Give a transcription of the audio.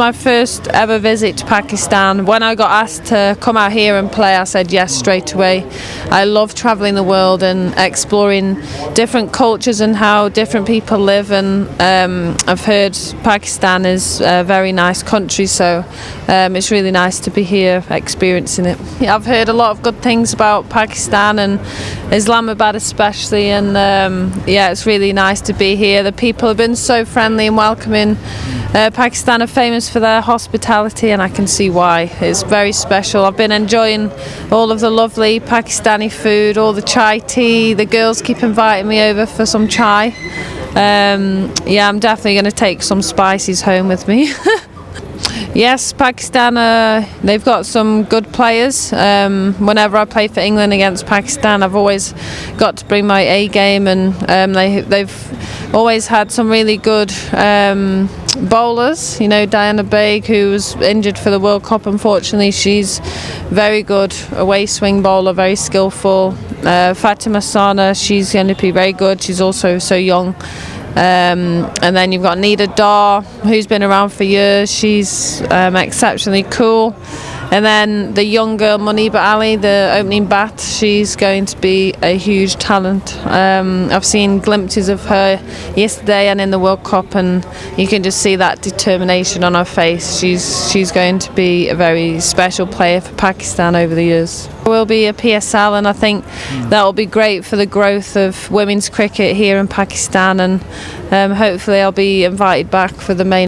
My first ever visit to Pakistan. When I got asked to come out here and play, I said yes straight away. I love travelling the world and exploring different cultures and how different people live, and I've heard Pakistan is a very nice country, so it's really nice to be here experiencing it. Yeah, I've heard a lot of good things about Pakistan and Islamabad especially, and yeah, it's really nice to be here. The people have been so friendly and welcoming. Pakistan are famous for their hospitality, and I can see why. It's very special. I've been enjoying all of the lovely Pakistani food, all the chai tea. The girls keep inviting me over for some chai. Yeah, I'm definitely going to take some spices home with me. Yes, Pakistan, they've got some good players. Whenever I play for England against Pakistan, I've always got to bring my A game, and they've always had some really good bowlers. You know, Diana Baig, who was injured for the World Cup, unfortunately, she's very good away swing bowler, very skillful. Fatima Sana, she's going to be very good. She's also so young. And then you've got Nida Dar, who's been around for years. She's exceptionally cool. And then the young girl Muneeba Ali, the opening bat, she's going to be a huge talent. I've seen glimpses of her yesterday and in the World Cup, and you can just see that determination on her face. She's going to be a very special player for Pakistan over the years. There will be a PSL, and I think that will be great for the growth of women's cricket here in Pakistan, and hopefully I'll be invited back for the main